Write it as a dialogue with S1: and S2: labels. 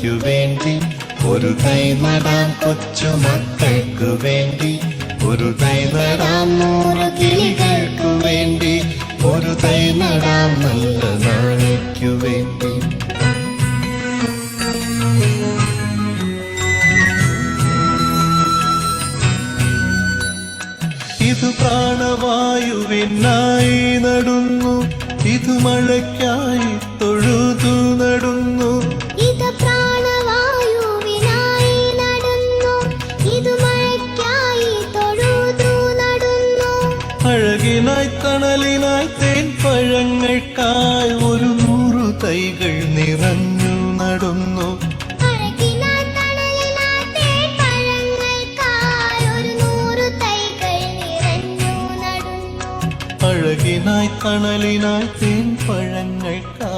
S1: നാളേക്കു വേണ്ടി ഒരു തൈ നടാം കൊച്ചുമക്കൾക്കു വേണ്ടി, ഒരു തൈ നടാം 100 കിളികൾക്കു വേണ്ടി, ഒരു തൈ നടാം നല്ല നാളേക്കു വേണ്ടി. ഇത് പ്രാണവായുവിനായി നടുന്നു, ഇത് മഴയ്ക്കായി തൊഴുതു നടുന്നു.
S2: ഇത് പ്രാണവായുവിനായി നടുന്നു, ഇത് മഴയ്ക്കായി തൊഴുതു നടുന്നു.
S1: അഴകിനായി തണലിനായി തേൻ പഴങ്ങൾക്കായി 100 തൈകൾ നിറഞ്ഞു നടുന്നു.
S2: അഴകിനായി തണലിനായി തേൻ പഴങ്ങൾക്കായി 100 തൈകൾ നിറഞ്ഞു നടുന്നു.
S1: അഴകിനായി തണലിനായി തേൻ പഴങ്ങൾക്കായി